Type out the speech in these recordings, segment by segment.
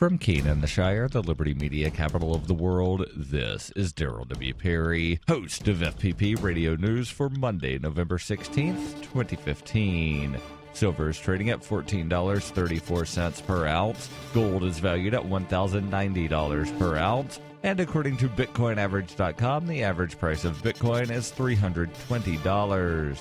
From Keene in the Shire, the Liberty Media capital of the world, this is Daryl W. Perry, host of FPP Radio News for Monday, November 16th, 2015. Silver is trading at $14.34 per ounce. Gold is valued at $1,090 per ounce. And according to BitcoinAverage.com, the average price of Bitcoin is $320.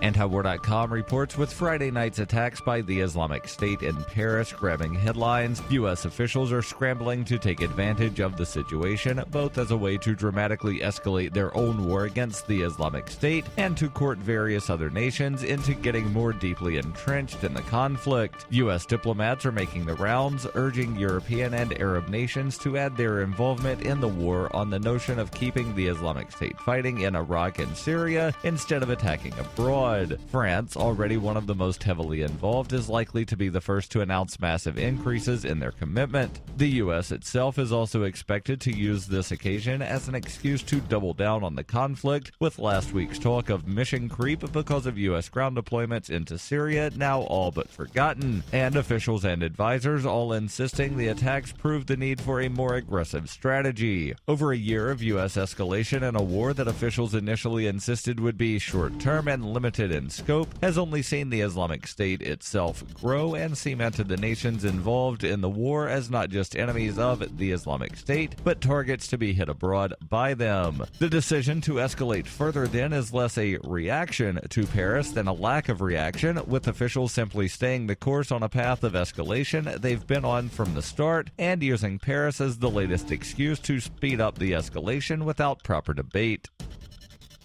Antiwar.com reports with Friday night's attacks by the Islamic State in Paris grabbing headlines, U.S. officials are scrambling to take advantage of the situation, both as a way to dramatically escalate their own war against the Islamic State and to court various other nations into getting more deeply entrenched in the conflict. U.S. diplomats are making the rounds, urging European and Arab nations to add their involvement in the war on the notion of keeping the Islamic State fighting in Iraq and Syria instead of attacking abroad. France, already one of the most heavily involved, is likely to be the first to announce massive increases in their commitment. The U.S. itself is also expected to use this occasion as an excuse to double down on the conflict, with last week's talk of mission creep because of U.S. ground deployments into Syria now all but forgotten, and officials and advisors all insisting the attacks prove the need for a more aggressive strategy. Over a year of U.S. escalation in a war that officials initially insisted would be short-term and limited in scope has only seen the Islamic State itself grow and cemented the nations involved in the war as not just enemies of the Islamic State, but targets to be hit abroad by them. The decision to escalate further then is less a reaction to Paris than a lack of reaction, with officials simply staying the course on a path of escalation they've been on from the start and using Paris as the latest excuse to speed up the escalation without proper debate.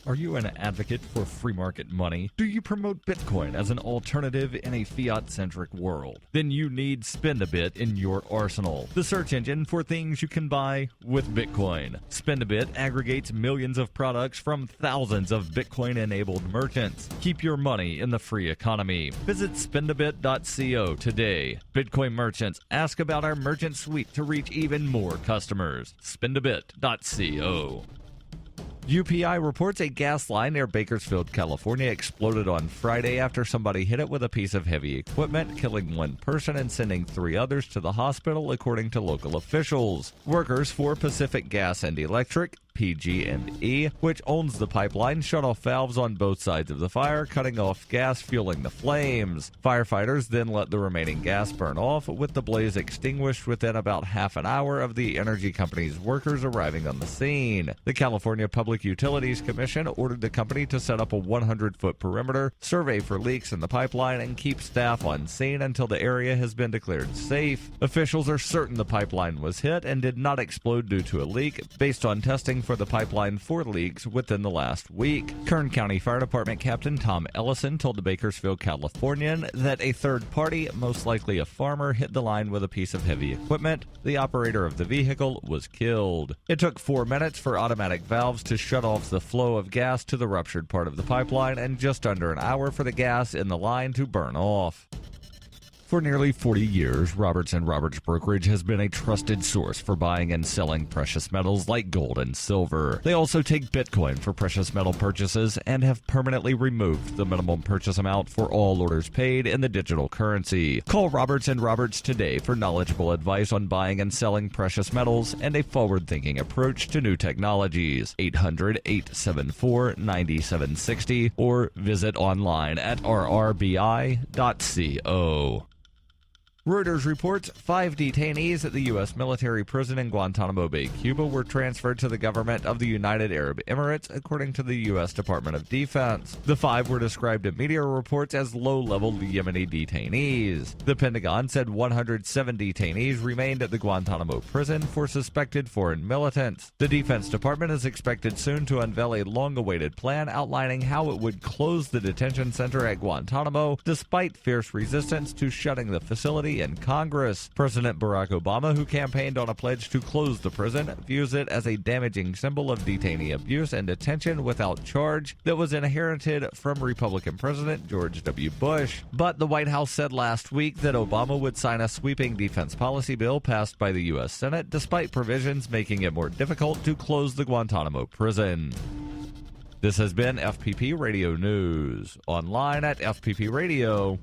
Are you an advocate for free market money? Do you promote Bitcoin as an alternative in a fiat-centric world? Then you need Spendabit in your arsenal, the search engine for things you can buy with Bitcoin. Spendabit aggregates millions of products from thousands of Bitcoin-enabled merchants. Keep your money in the free economy. Visit spendabit.co today. Bitcoin merchants, ask about our merchant suite to reach even more customers. Spendabit.co. UPI reports a gas line near Bakersfield, California exploded on Friday after somebody hit it with a piece of heavy equipment, killing one person and sending 3 others to the hospital, according to local officials. Workers for Pacific Gas and Electric, PG&E, which owns the pipeline, shut off valves on both sides of the fire, cutting off gas fueling the flames. Firefighters then let the remaining gas burn off, with the blaze extinguished within about half an hour of the energy company's workers arriving on the scene. The California Public Utilities Commission ordered the company to set up a 100-foot perimeter, survey for leaks in the pipeline, and keep staff on scene until the area has been declared safe. Officials are certain the pipeline was hit and did not explode due to a leak, based on testing for the pipeline for leaks within the last week. Kern County Fire Department Captain Tom Ellison told the Bakersfield Californian that a third party, most likely a farmer, hit the line with a piece of heavy equipment. The operator of the vehicle was killed. It took 4 minutes for automatic valves to shut off the flow of gas to the ruptured part of the pipeline and just under an hour for the gas in the line to burn off. For nearly 40 years, Roberts & Roberts Brokerage has been a trusted source for buying and selling precious metals like gold and silver. They also take Bitcoin for precious metal purchases and have permanently removed the minimum purchase amount for all orders paid in the digital currency. Call Roberts & Roberts today for knowledgeable advice on buying and selling precious metals and a forward-thinking approach to new technologies. 800-874-9760 or visit online at rrbi.co. Reuters reports 5 detainees at the U.S. military prison in Guantanamo Bay, Cuba, were transferred to the government of the United Arab Emirates, according to the U.S. Department of Defense. The 5 were described in media reports as low-level Yemeni detainees. The Pentagon said 107 detainees remained at the Guantanamo prison for suspected foreign militants. The Defense Department is expected soon to unveil a long-awaited plan outlining how it would close the detention center at Guantanamo, despite fierce resistance to shutting the facility in Congress. President Barack Obama, who campaigned on a pledge to close the prison, views it as a damaging symbol of detainee abuse and detention without charge that was inherited from Republican President George W. Bush. But the White House said last week that Obama would sign a sweeping defense policy bill passed by the U.S. Senate, despite provisions making it more difficult to close the Guantanamo prison. This has been FPP Radio News, online at fppradio.com.